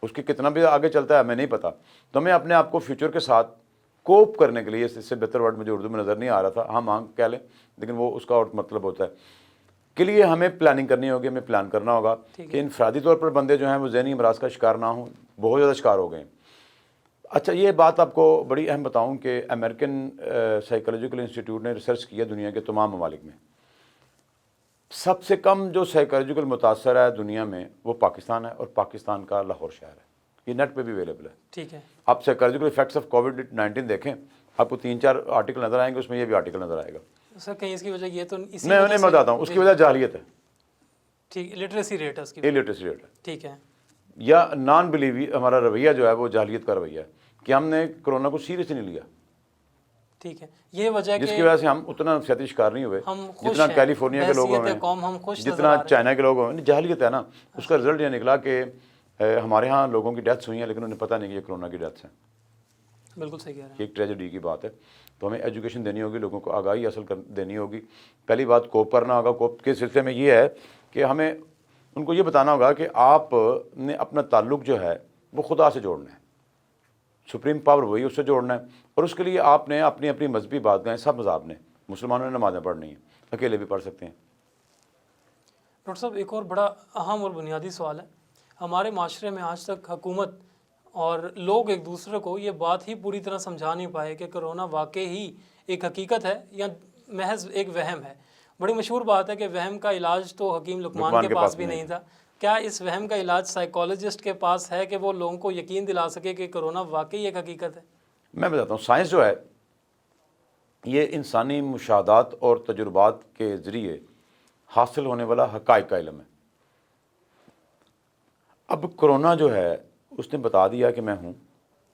اس کی کتنا بھی آگے چلتا ہے ہمیں نہیں پتہ. تو ہمیں اپنے آپ کو فیوچر کے ساتھ کوپ کرنے کے لیے، اس سے بہتر ورڈ مجھے اردو میں نظر نہیں آ رہا تھا، ہم کہہ لیں، لیکن وہ اس کا اور مطلب ہوتا ہے کے لیے ہمیں پلاننگ کرنی ہوگی, ہمیں پلان کرنا ہوگا کہ انفرادی طور پر بندے جو ہیں وہ ذہنی امراض کا شکار نہ ہوں, بہت زیادہ شکار ہو گئے ہیں. اچھا یہ بات آپ کو بڑی اہم بتاؤں کہ امریکن سائیکولوجیکل انسٹیٹیوٹ نے ریسرچ کیا دنیا کے تمام ممالک میں. سب سے کم جو سائیکولوجیکل متاثر ہے دنیا میں وہ پاکستان ہے, اور پاکستان کا لاہور شہر ہے. یہ نیٹ پہ بھی اویلیبل ہے. ٹھیک ہے. آپ سائیکولوجیکل افیکٹس آف کووڈ-19 دیکھیں, آپ کو 3-4 آرٹیکل نظر آئیں گے, اس میں یہ بھی آرٹیکل نظر آئے گا. سر کہیں اس کی وجہ یہ تو اسی میں انہیں بتاتا ہوں, اس کی وجہ جاہلیت ہے. ٹھیک, لٹریسی ریٹ ہے اس کی. لٹریسی ریٹ ہے. ٹھیک ہے. یا نان بلیوی, ہمارا رویہ جو ہے وہ جاہلیت کا رویہ ہے کہ ہم نے کرونا کو سیریس نہیں لیا. ٹھیک ہے. یہ وجہ جس کی وجہ سے ہم اتنا نفسیاتی شکار نہیں ہوئے جتنا کیلیفورنیا کے لوگوں میں, جتنا چائنا کے لوگوں میں. جاہلیت ہے نا, اس کا رزلٹ یہ نکلا کہ ہمارے ہاں لوگوں کی ڈیتھس ہوئی ہیں لیکن انہیں پتہ نہیں کہ یہ کرونا کی ڈیتھس ہیں. بالکل صحیح کہہ رہے ہیں. یہ ایک ٹریجڈی کی بات ہے. تو ہمیں ایجوکیشن دینی ہوگی, لوگوں کو آگاہی حاصل دینی ہوگی. پہلی بات کوپ کرنا ہوگا. کوپ کے سلسلے میں یہ ہے کہ ہمیں ان کو یہ بتانا ہوگا کہ آپ نے اپنا تعلق جو ہے وہ خدا سے جوڑنا ہے. سپریم پاور وہی, اس سے جوڑنا ہے. اور اس کے لیے آپ نے اپنی اپنی مذہبی باتیں, سب مذہب نے, مسلمانوں نے نمازیں پڑھنی ہیں, اکیلے بھی پڑھ سکتے ہیں. ڈاکٹر صاحب ایک اور بڑا اہم اور بنیادی سوال ہے. ہمارے معاشرے میں آج تک حکومت اور لوگ ایک دوسرے کو یہ بات ہی پوری طرح سمجھا نہیں پائے کہ کرونا واقعی ہی ایک حقیقت ہے یا محض ایک وہم ہے. بڑی مشہور بات ہے کہ وہم کا علاج تو حکیم لقمان کے پاس بھی نہیں تھا. کیا اس وہم کا علاج سائیکالوجسٹ کے پاس ہے کہ وہ لوگوں کو یقین دلا سکے کہ کرونا واقعی ایک حقیقت ہے؟ میں بتاتا ہوں, سائنس جو ہے یہ انسانی مشاہدات اور تجربات کے ذریعے حاصل ہونے والا حقائق کا علم ہے. اب کرونا جو ہے اس نے بتا دیا کہ میں ہوں.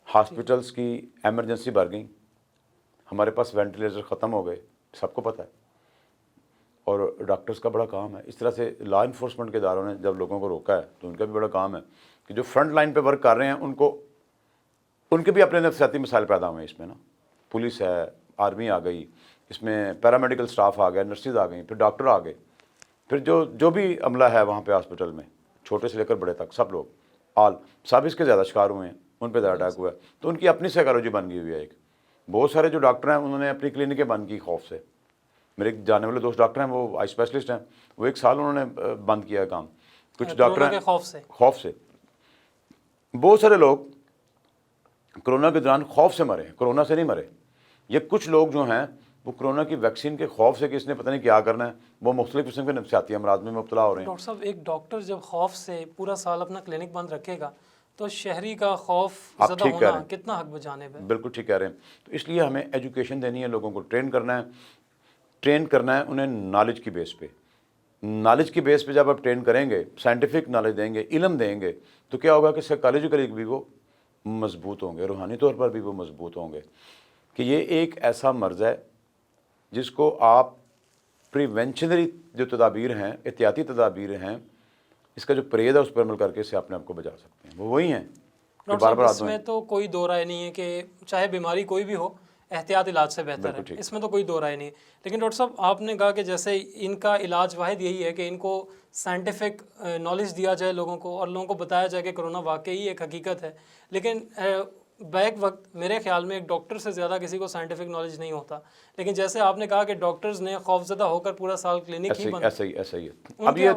ہاسپٹلس کی ایمرجنسی بڑھ گئی, ہمارے پاس وینٹیلیٹر ختم ہو گئے, سب کو پتہ ہے. اور ڈاکٹرز کا بڑا کام ہے. اس طرح سے لا انفورسمنٹ کے اداروں نے جب لوگوں کو روکا ہے تو ان کا بھی بڑا کام ہے کہ جو فرنٹ لائن پہ ورک کر رہے ہیں ان کے بھی اپنے نفسیاتی مسائل پیدا ہوئے ہیں اس میں نا. پولیس ہے, آرمی آ گئی, اس میں پیرامیڈیکل سٹاف آ گیا, نرسز آ گئیں, پھر ڈاکٹر آ گئے, پھر جو بھی عملہ ہے وہاں پہ ہاسپٹل میں, چھوٹے سے لے کر بڑے تک, سب لوگ سب اس کے زیادہ شکار ہوئے ہیں, ان پہ زیادہ اٹیک ہوا ہے. تو ان کی اپنی سائیکالوجی بن گئی ہوئی ہے. ایک بہت سارے جو ڈاکٹر ہیں انہوں نے اپنی کلینکیں بند کی خوف سے. میرے جانے والے دوست ڈاکٹر ہیں, وہ آئی اسپیشلسٹ ہیں, وہ 1 سال انہوں نے بند کیا کام. کچھ ڈاکٹر ہیں خوف سے. بہت سارے لوگ کرونا کے دوران خوف سے مرے, کرونا سے نہیں مرے. یہ کچھ لوگ جو ہیں وہ کرونا کی ویکسین کے خوف سے کہ اس نے پتہ نہیں کیا کرنا ہے, وہ مختلف قسم کے نفسیاتی امراض میں مبتلا ہو رہے ہیں. ڈاکٹر صاحب ایک ڈاکٹر جب خوف سے پورا سال اپنا کلینک بند رکھے گا تو شہری کا خوف زدہ ہونا کتنا حق بجانب ہے. بالکل ٹھیک کہہ رہے ہیں. تو اس لیے ہمیں ایجوکیشن دینی ہے, لوگوں کو ٹرین کرنا ہے انہیں نالج کی بیس پہ. نالج کی بیس پہ جب آپ ٹرین کریں گے, سائنٹیفک نالج دیں گے, علم دیں گے, تو کیا ہوگا کہ سائیکالوجیکلی بھی وہ مضبوط ہوں گے, روحانی طور پر بھی وہ مضبوط ہوں گے. کہ یہ ایک ایسا مرض ہے جس کو آپ پریونشنری جو تدابیر ہیں, احتیاطی تدابیر ہیں, اس کا جو پرہیز ہے اس پر عمل کر کے اس سے اپنے آپ کو بچا سکتے ہیں. وہ وہی ہیں. اس میں تو کوئی دو رائے نہیں ہے کہ چاہے بیماری کوئی بھی ہو احتیاط علاج سے بہتر ہے, اس میں تو کوئی دو رائے نہیں ہے. لیکن ڈاکٹر صاحب آپ نے کہا کہ جیسے ان کا علاج واحد یہی ہے کہ ان کو سائنٹیفک نالج دیا جائے لوگوں کو, اور لوگوں کو بتایا جائے کہ کرونا واقعی ایک حقیقت ہے. لیکن بیک وقت میرے خیال میں ایک ڈاکٹر سے زیادہ کسی کو سائنٹیفک نالج نہیں ہوتا. لیکن جیسے آپ نے کہا کہ ڈاکٹرز نے خوف زدہ ہو کر پورا سال کلینک ہی بند, ایسا ہی ہے. اب یہ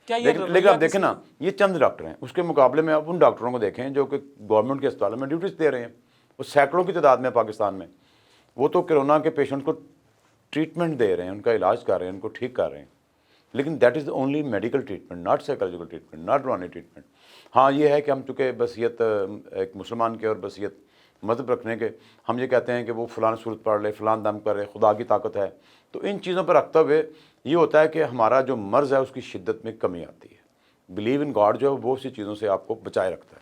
لیکن آپ دیکھیں نا, یہ چند ڈاکٹر ہیں, اس کے مقابلے میں آپ ان ڈاکٹروں کو دیکھیں جو کہ گورنمنٹ کے اسپتالوں میں ڈیوٹیز دے رہے ہیں. وہ سینکڑوں کی تعداد میں پاکستان میں, وہ تو کرونا کے پیشنٹ کو ٹریٹمنٹ دے رہے ہیں, ان کا علاج کر رہے ہیں, ان کو ٹھیک کر رہے ہیں. لیکن that is only medical treatment, not psychological treatment, not روحانی ٹریٹمنٹ. ہاں یہ ہے کہ ہم چونکہ بصیرت ایک مسلمان کے اور بصیرت مذہب رکھنے کے, ہم یہ کہتے ہیں کہ وہ فلاں صورت پڑھ لے, فلاں دم کرے, خدا کی طاقت ہے. تو ان چیزوں پر رکھتے ہوئے یہ ہوتا ہے کہ ہمارا جو مرض ہے اس کی شدت میں کمی آتی ہے. بلیو ان گاڈ جو ہے وہ بہت سی چیزوں سے آپ کو بچائے رکھتا ہے.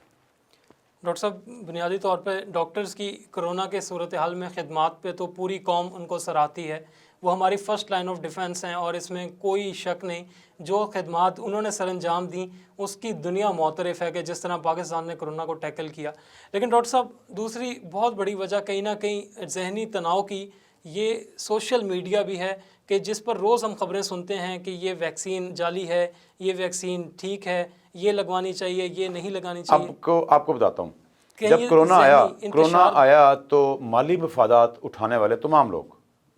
ڈاکٹر صاحب بنیادی طور پہ ڈاکٹرز کی کرونا کے صورتحال میں خدمات پہ تو پوری قوم ان کو سراہتی ہے. وہ ہماری فرسٹ لائن آف ڈیفنس ہیں اور اس میں کوئی شک نہیں. جو خدمات انہوں نے سر انجام دیں اس کی دنیا معترف ہے کہ جس طرح پاکستان نے کرونا کو ٹیکل کیا. لیکن ڈاکٹر صاحب دوسری بہت بڑی وجہ کہیں نہ کہیں ذہنی تناؤ کی یہ سوشل میڈیا بھی ہے کہ جس پر روز ہم خبریں سنتے ہیں کہ یہ ویکسین جعلی ہے, یہ ویکسین ٹھیک ہے, یہ لگوانی چاہیے, یہ نہیں لگانی چاہیے. آپ کو بتاتا ہوں, جب کرونا آیا تو مالی مفادات اٹھانے والے تمام لوگ,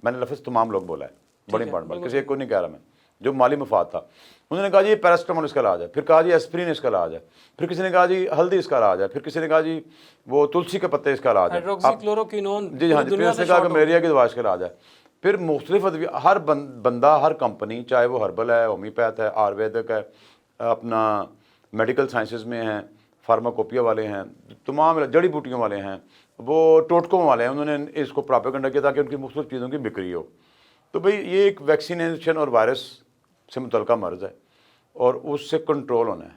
میں نے لفظ تمام لوگ بولا ہے, بڑی امپورٹنٹ بات, کسی ایک کو نہیں کہہ رہا میں, جو مالی مفاد تھا. انہوں نے کہا جی یہ پیراسٹامول اس کا علاج ہے, پھر کہا جی ایسپرین اس کا علاج ہے, پھر کسی نے کہا جی ہلدی اس کا علاج ہے, پھر کسی نے کہا جی وہ تلسی کے پتے اس کا علاج ہے, ہائیڈروکسیکلوروکوینون جی ہاں جی, پھر اس نے کہا کہ ملیریا کی دوا اس کا علاج ہے. پھر مختلف ہر بندہ, ہر کمپنی, چاہے وہ ہربل ہے, ہومیوپیتھ ہے, آیورویدک ہے, اپنا میڈیکل سائنسز میں ہیں, فارماکوپیا والے ہیں, تمام جڑی بوٹیوں والے ہیں, وہ ٹوٹکوں والے ہیں, انہوں نے اس کو پراپیگنڈا کیا تاکہ ان کی مختلف چیزوں کی بکری ہو. تو بھئی یہ ایک ویکسینیشن اور وائرس سے متعلقہ مرض ہے اور اس سے کنٹرول ہونا ہے,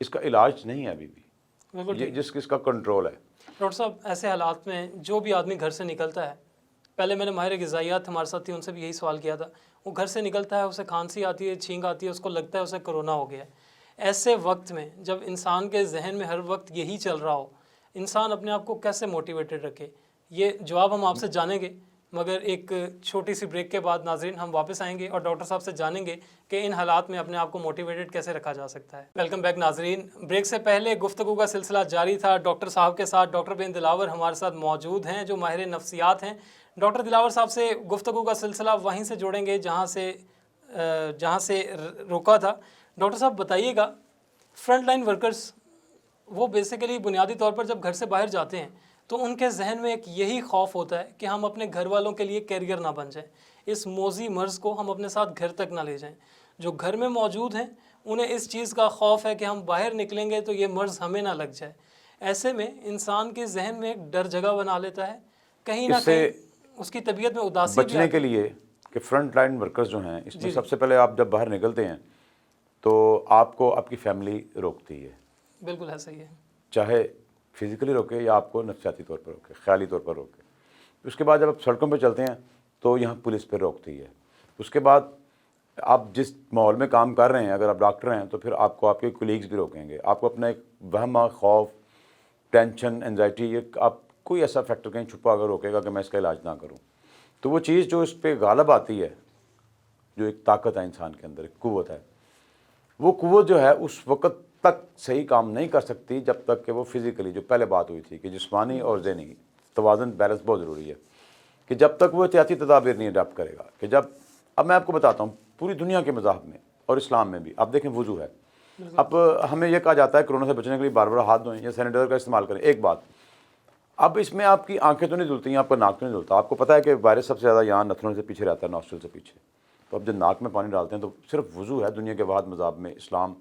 اس کا علاج نہیں ہے ابھی بھی, یہ جس کا کنٹرول ہے. ڈاکٹر صاحب ایسے حالات میں جو بھی آدمی گھر سے نکلتا ہے, پہلے میں نے ماہر غذائیات ہمارے ساتھ تھی, ان سے بھی یہی سوال کیا تھا, وہ گھر سے نکلتا ہے, اسے کھانسی آتی ہے, چھینک آتی ہے, اس کو لگتا ہے اسے کرونا ہو گیا ہے. ایسے وقت میں جب انسان کے ذہن میں ہر وقت یہی چل رہا ہو, انسان اپنے آپ کو کیسے موٹیویٹڈ رکھے؟ یہ جواب ہم آپ سے جانیں گے, مگر ایک چھوٹی سی بریک کے بعد ناظرین ہم واپس آئیں گے اور ڈاکٹر صاحب سے جانیں گے کہ ان حالات میں اپنے آپ کو موٹیویٹڈ کیسے رکھا جا سکتا ہے. ویلکم بیک ناظرین, بریک سے پہلے گفتگو کا سلسلہ جاری تھا ڈاکٹر صاحب کے ساتھ. ڈاکٹر بن دلاور ہمارے ساتھ موجود ہیں جو ماہر نفسیات ہیں. ڈاکٹر دلاور صاحب سے گفتگو کا سلسلہ وہیں سے جوڑیں گے جہاں سے روکا تھا. ڈاکٹر صاحب بتائیے گا, فرنٹ لائن ورکرز وہ بیسیکلی بنیادی طور پر جب گھر سے باہر جاتے ہیں تو ان کے ذہن میں ایک یہی خوف ہوتا ہے کہ ہم اپنے گھر والوں کے لیے کیریئر نہ بن جائیں, اس موذی مرض کو ہم اپنے ساتھ گھر تک نہ لے جائیں. جو گھر میں موجود ہیں انہیں اس چیز کا خوف ہے کہ ہم باہر نکلیں گے تو یہ مرض ہمیں نہ لگ جائے. ایسے میں انسان کے ذہن میں ایک ڈر جگہ بنا لیتا ہے, کہیں نہ کہیں اس کی طبیعت میں اداسی بھی بچنے کے لیے کہ فرنٹ لائن ورکرز جو ہیں اس میں سب سے پہلے آپ جب باہر نکلتے ہیں تو آپ کو آپ کی فیملی روکتی ہے. بالکل ایسا ہی ہے, چاہے فزیکلی روکے یا آپ کو نفسیاتی طور پر روکے, خیالی طور پر روکے. اس کے بعد جب آپ سڑکوں پہ چلتے ہیں تو یہاں پولیس پہ روکتی ہے. اس کے بعد آپ جس ماحول میں کام کر رہے ہیں, اگر آپ ڈاکٹر ہیں تو پھر آپ کو آپ کے کولیگز بھی روکیں گے. آپ کو اپنا ایک وہم, خوف, ٹینشن, انزائٹی, یہ آپ کوئی ایسا فیکٹر کہیں چھپا اگر روکے گا کہ میں اس کا علاج نہ کروں. تو وہ چیز جو اس پہ غالب آتی ہے, جو ایک طاقت ہے انسان کے اندر, ایک قوت ہے, وہ قوت جو ہے اس وقت تک صحیح کام نہیں کر سکتی جب تک کہ وہ فزیکلی, جو پہلے بات ہوئی تھی کہ جسمانی اور ذہنی توازن, بیلنس بہت ضروری ہے, کہ جب تک وہ احتیاطی تدابیر نہیں اڈاپٹ کرے گا. کہ جب, اب میں آپ کو بتاتا ہوں پوری دنیا کے مذاہب میں اور اسلام میں بھی آپ دیکھیں وضو ہے. اب ہمیں یہ کہا جاتا ہے کرونا سے بچنے کے لیے بار بار ہاتھ دھوئیں یا سینیٹائزر کا استعمال کریں. ایک بات, اب اس میں آپ کی آنکھیں تو نہیں دھلتی ہیں, آپ کا ناک تو نہیں دھلتا. آپ کو پتہ ہے کہ وائرس سب سے زیادہ یہاں نتھنوں سے پیچھے رہتا ہے, نوسٹرل سے پیچھے. تو اب جب ناک میں پانی ڈالتے ہیں تو صرف وضو ہے دنیا کے واحد مذہب میں, اسلام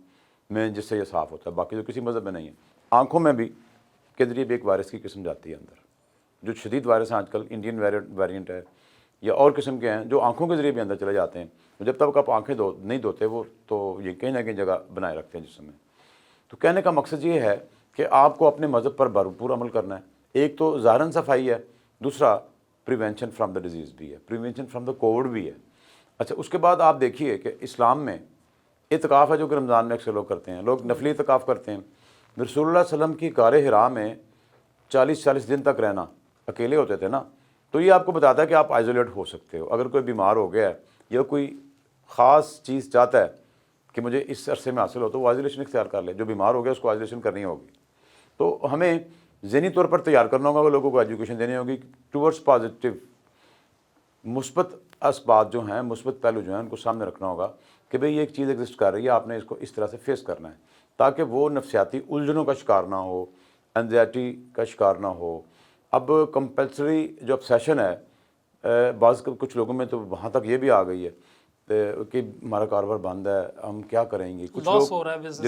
میں, جس سے یہ صاف ہوتا ہے. باقی تو کسی مذہب میں نہیں ہے. آنکھوں میں بھی کے ذریعے بھی ایک وائرس کی قسم جاتی ہے اندر, جو شدید وائرس ہیں آج کل, انڈین ویریئنٹ ہے یا اور قسم کے ہیں جو آنکھوں کے ذریعے بھی اندر چلے جاتے ہیں. جب تک آپ آنکھیں نہیں دھوتے وہ تو یہ کہیں نہ کہیں جگہ بنائے رکھتے ہیں جسم میں. تو کہنے کا مقصد یہ ہے کہ آپ کو اپنے مذہب پر بھرپور عمل کرنا ہے. ایک تو ظاہراً صفائی ہے, دوسرا پریونشن فرام دا ڈیزیز بھی ہے, پریونشن فرام دا کووڈ بھی ہے. اچھا, اس کے بعد آپ دیکھیے کہ اسلام میں اعتکاف ہے جو کہ رمضان میں اکثر لوگ کرتے ہیں, لوگ نفلی اعتکاف کرتے ہیں. رسول اللہ صلی اللہ علیہ وسلم کی غار حرا میں 40 دن تک رہنا, اکیلے ہوتے تھے نا, تو یہ آپ کو بتاتا ہے کہ آپ آئزولیٹ ہو سکتے ہو. اگر کوئی بیمار ہو گیا ہے یا کوئی خاص چیز چاہتا ہے کہ مجھے اس عرصے میں حاصل ہو تو وہ آئزولیشن اختیار کر لے. جو بیمار ہو گیا اس کو آئزولیشن کرنی ہوگی. تو ہمیں ذہنی طور پر تیار کرنا ہوگا, لوگوں کو ایجوکیشن دینی ہوگی ٹورڈس پازیٹیو, مثبت اسباب جو ہیں, مثبت پہلو جو ہیں, ان کو سامنے رکھنا ہوگا کہ بھئی یہ ایک چیز ایگزسٹ کر رہی ہے, آپ نے اس کو اس طرح سے فیس کرنا ہے تاکہ وہ نفسیاتی الجھنوں کا شکار نہ ہو, انزائٹی کا شکار نہ ہو. اب کمپلسری جو obsession ہے بعض کچھ لوگوں میں تو وہاں تک یہ بھی آ گئی ہے کہ ہمارا کاروبار بند ہے, ہم کیا کریں گے. کچھ لوگ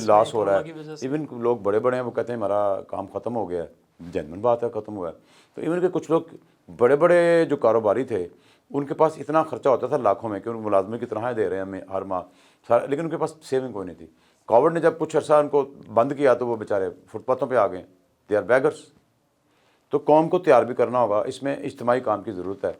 لاس ہو رہا ہے, ایون لوگ بڑے بڑے ہیں وہ کہتے ہیں ہمارا کام ختم ہو گیا ہے. جنرل بات ہے, ختم ہوا ہے. تو ایون کہ کچھ لوگ بڑے بڑے جو کاروباری تھے ان کے پاس اتنا خرچہ ہوتا تھا لاکھوں میں کہ ان ملازموں کی تنخواہیں دے رہے ہیں ہمیں ہر ماہ سارا, لیکن ان کے پاس سیونگ کوئی نہیں تھی. کووڈ نے جب کچھ عرصہ ان کو بند کیا تو وہ بیچارے فٹ پاتھوں پہ آ گئے, دے آر بیگرس. تو قوم کو تیار بھی کرنا ہوگا. اس میں اجتماعی کام کی ضرورت ہے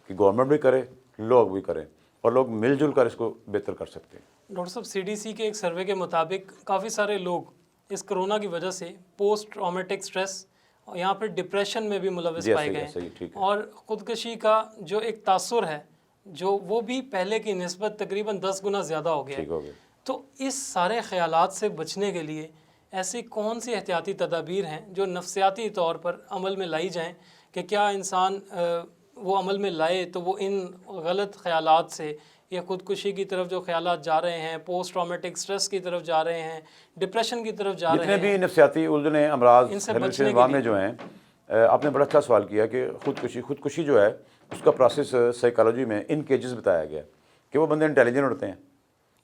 کہ گورنمنٹ بھی کرے, لوگ بھی کریں, اور لوگ مل جل کر اس کو بہتر کر سکتے ہیں. ڈاکٹر صاحب CDC کے ایک سروے کے مطابق کافی سارے لوگ اس کرونا کی وجہ سے پوسٹ ٹرامیٹک سٹریس اور یہاں پہ ڈپریشن میں بھی ملوث پائے گئے ہیں, اور خودکشی کا جو ایک تاثر ہے جو وہ بھی پہلے کی نسبت تقریباً 10 گنا زیادہ ہو گیا ہے. تو اس سارے خیالات سے بچنے کے لیے ایسی کون سی احتیاطی تدابیر ہیں جو نفسیاتی طور پر عمل میں لائی جائیں کہ کیا انسان وہ عمل میں لائے تو وہ ان غلط خیالات سے, یہ خودکشی کی طرف جو خیالات جا رہے ہیں، پوسٹ ٹرامیٹک سٹریس کی طرف جا رہے ہیں، ڈپریشن کی طرف جا رہے جتنے ہیں، بھی نفسیاتی الجھنیں امراض ان سے ہیلتھ بچنے کے انواع میں لیے جو ہیں، آپ نے بڑا اچھا سوال کیا کہ خودکشی جو ہے اس کا پروسیس سائیکالوجی میں ان کیجز بتایا گیا کہ وہ بندے انٹیلیجنٹ ہوتے ہیں،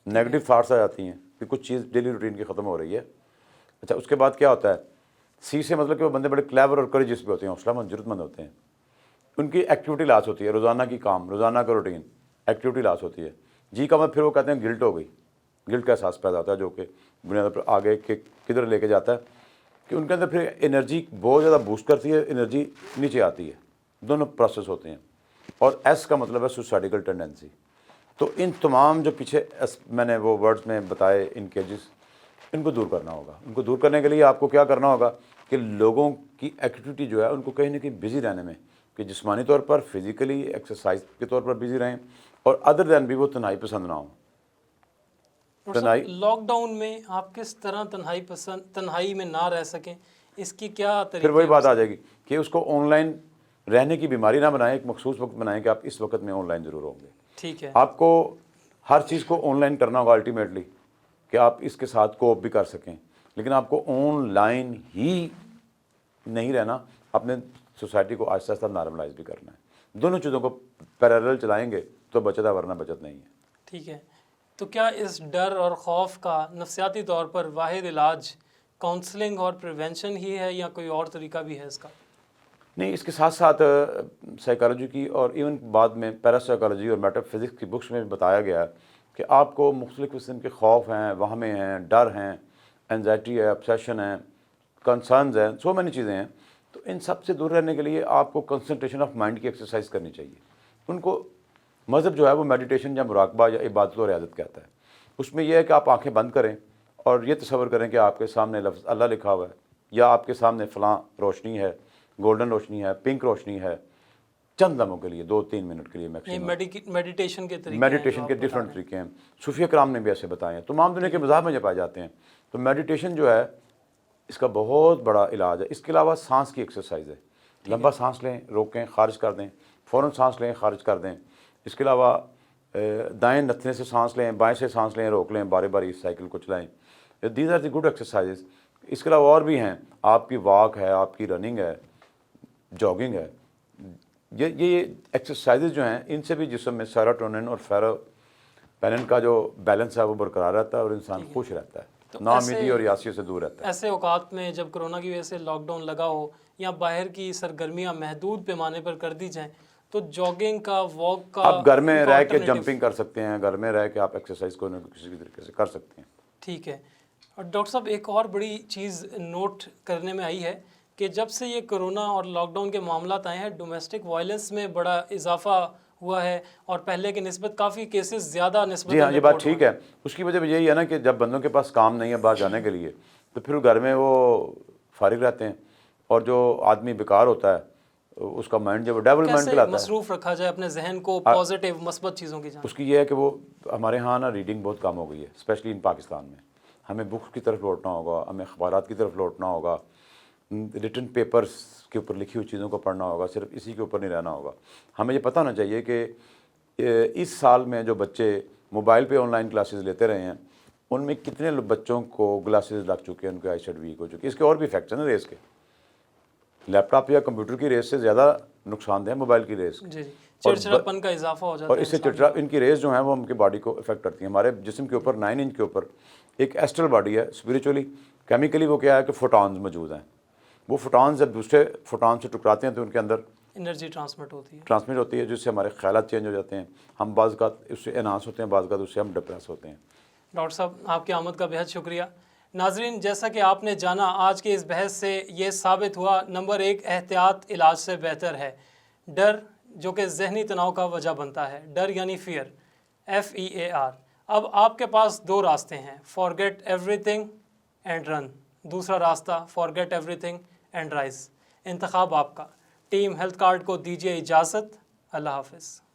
نیگیٹو تھاٹس آ جاتی ہیں کہ کچھ چیز ڈیلی روٹین کی ختم ہو رہی ہے. اچھا اس کے بعد کیا ہوتا ہے؟ سی سے مطلب کہ وہ بندے بڑے کلیور اور کریجس بھی ہوتے ہیں، حوصلہ مند جرت مند ہوتے ہیں. ان کی ایکٹیویٹی لاس ہوتی ہے، روزانہ کی کام، روزانہ کا روٹین ایکٹیویٹی لاس ہوتی ہے. جی کا مطلب پھر وہ کہتے ہیں گلٹ ہو گئی، گلٹ کا احساس پیدا ہوتا ہے جو کہ بنیاد پر آگے کدھر لے کے جاتا ہے کہ ان کے اندر پھر انرجی بہت زیادہ بوسٹ کرتی ہے، انرجی نیچے آتی ہے. دونوں پروسیس ہوتے ہیں. اور ایس کا مطلب ہے سوسائڈیکل ٹینڈنسی. تو ان تمام جو پیچھے میں نے وہ ورڈز میں بتائے ان کیجز، ان کو دور کرنا ہوگا. ان کو دور کرنے کے لیے آپ کو کیا کرنا ہوگا کہ لوگوں کی ایکٹیویٹی جو ہے ان کو کہیں نہ کہیں بزی رہنے میں، کہ جسمانی طور پر فزیکلی ایکسرسائز کے طور پر بزی رہیں، اور ادر دین بھی وہ تنہائی پسند نہ ہوں. لاک ڈاؤن میں آپ کس طرح تنہائی میں نہ رہ سکیں، اس کی کیا پھر طریقہ؟ وہی بات آ جائے گی کہ اس کو آن لائن رہنے کی بیماری نہ بنائیں، ایک مخصوص وقت بنائیں کہ آپ اس وقت میں آن لائن ضرور ہوں گے. ٹھیک ہے. آپ کو ہر چیز کو آن لائن کرنا ہوگا الٹیمیٹلی کہ آپ اس کے ساتھ کوپ بھی کر سکیں، لیکن آپ کو آن لائن ہی نہیں رہنا، اپنے سوسائٹی کو آہستہ آہستہ نارملائز بھی کرنا ہے. دونوں چیزوں کو پیرالل چلائیں گے تو بچت ہے، ورنہ بچت نہیں ہے. ٹھیک ہے. تو کیا اس ڈر اور خوف کا نفسیاتی طور پر واحد علاج کاؤنسلنگ اور پریونشن ہی ہے یا کوئی اور طریقہ بھی ہے اس کا؟ نہیں، اس کے ساتھ ساتھ سائیکالوجی کی اور ایون بعد میں پیرا سائیکالوجی اور میٹا فزکس کی بکس میں بھی بتایا گیا ہے کہ آپ کو مختلف قسم کے خوف ہیں، وہمیں ہیں، ڈر ہیں، انزائٹی ہے، obsession ہے، کنسرنز ہیں، سو مینی چیزیں ہیں. تو ان سب سے دور رہنے کے لیے آپ کو کنسنٹریشن آف مائنڈ کی ایکسرسائز کرنی چاہیے. ان کو مذہب جو ہے وہ میڈیٹیشن یا مراقبہ یا عبادت و ریاضت کہتا ہے. اس میں یہ ہے کہ آپ آنکھیں بند کریں اور یہ تصور کریں کہ آپ کے سامنے لفظ اللہ لکھا ہوا ہے، یا آپ کے سامنے فلاں روشنی ہے، گولڈن روشنی ہے، پنک روشنی ہے. چند لمحوں کے لیے 2-3 منٹ کے لیے میکسیمم. میڈیٹیشن کے طریقے میڈیٹیشن کے ڈفرینٹ طریقے ہیں، صوفیہ کرام نے بھی ایسے بتائے ہیں، تمام دنیا کے مذاہب میں یہ پائے جاتے ہیں. تو میڈیٹیشن جو ہے اس کا بہت بڑا علاج ہے. اس کے علاوہ سانس کی ایکسرسائز ہے. لمبا سانس لیں، روکیں، خارج کر دیں، فوراً سانس لیں، خارج کر دیں. اس کے علاوہ دائیں نتنے سے سانس لیں، بائیں سے سانس لیں، روک لیں، باری باری اس سائیکل کو چلائیں. These are the good exercise. اس کے علاوہ اور بھی ہیں، آپ کی واک ہے، آپ کی رننگ ہے، جاگنگ ہے. یہ ایکسرسائزز جو ہیں ان سے بھی جسم میں سیروٹونن اور فیروپینن کا جو بیلنس ہے وہ برقرار رہتا ہے اور انسان خوش رہتا ہے، ناامیدی اور یاسیوں سے دور رہتا ہے. ایسے اوقات میں جب کرونا کی وجہ سے لاک ڈاؤن لگا ہو یا باہر کی سرگرمیاں محدود پیمانے پر کر دی جائیں تو جاگنگ کا، واک کا آپ گھر میں رہ کے جمپنگ کر سکتے ہیں، گھر میں رہ کے آپ ایکسرسائز کو کسی بھی طریقے سے کر سکتے ہیں. ٹھیک ہے. اور ڈاکٹر صاحب ایک اور بڑی چیز نوٹ کرنے میں آئی ہے کہ جب سے یہ کرونا اور لاک ڈاؤن کے معاملات آئے ہیں ڈومیسٹک وائلنس میں بڑا اضافہ ہوا ہے اور پہلے کی نسبت کافی کیسز زیادہ نسبت. جی ہاں، یہ بات ٹھیک ہے. اس کی وجہ بھی یہی ہے نا کہ جب بندوں کے پاس کام نہیں ہے باہر جانے کے لیے تو پھر گھر میں وہ فارغ رہتے ہیں، اور جو آدمی بیکار ہوتا ہے اس کا مائنڈ جب ڈیولپمنٹ کیسے لاتا ہے، مصروف رکھا جائے اپنے ذہن کو پازیٹیو مثبت چیزوں کی جانب؟ اس کی یہ ہے کہ وہ ہمارے ہاں نا ریڈنگ بہت کم ہو گئی ہے، اسپیشلی ان پاکستان میں. ہمیں بکس کی طرف لوٹنا ہوگا، ہمیں اخبارات کی طرف لوٹنا ہوگا، ریٹن پیپرز کے اوپر لکھی ہوئی چیزوں کو پڑھنا ہوگا، صرف اسی کے اوپر نہیں رہنا ہوگا. ہمیں یہ پتہ ہونا چاہیے کہ اس سال میں جو بچے موبائل پہ آن لائن کلاسز لیتے رہے ہیں ان میں کتنے بچوں کو گلاسز لگ چکے ہیں، ان کے آئی سائٹ ویک ہو چکی ہے. اس کے اور بھی ایفیکٹس ہیں نا ریس کے. لیپ ٹاپ یا کمپیوٹر کی ریس سے زیادہ نقصان دہ موبائل کی ریس. جی جی، چڑچڑاپن کا اضافہ ہو جاتا ہے اور اس سے ان کی ریز جو ہیں وہ ہم کی باڈی کو افیکٹ کرتی ہیں. ہمارے جسم کے اوپر 9 انچ کے اوپر ایک ایسٹرل باڈی ہے، اسپریچولی کیمیکلی وہ کیا ہے کہ فوٹونز موجود ہیں. وہ فوٹونز جب دوسرے فوٹون سے ٹکراتے ہیں تو ان کے اندر انرجی ٹرانسمٹ ہوتی ہے جس سے ہمارے خیالات چینج ہو جاتے ہیں. ہم بعض اوقات اس سے انہانس ہوتے ہیں، بعض اوقات اس سے ہم ڈپریس ہوتے ہیں. ڈاکٹر صاحب آپ کی آمد کا بہت شکریہ. ناظرین، جیسا کہ آپ نے جانا آج کے اس بحث سے یہ ثابت ہوا، نمبر 1 احتیاط علاج سے بہتر ہے. ڈر جو کہ ذہنی تناؤ کا وجہ بنتا ہے، ڈر یعنی فیئر، FEAR. اب آپ کے پاس 2 راستے ہیں، forget every thing and run. دوسرا راستہ forget every thing and rise. انتخاب آپ کا. ٹیم ہیلتھ کارڈ کو دیجیے اجازت. اللہ حافظ.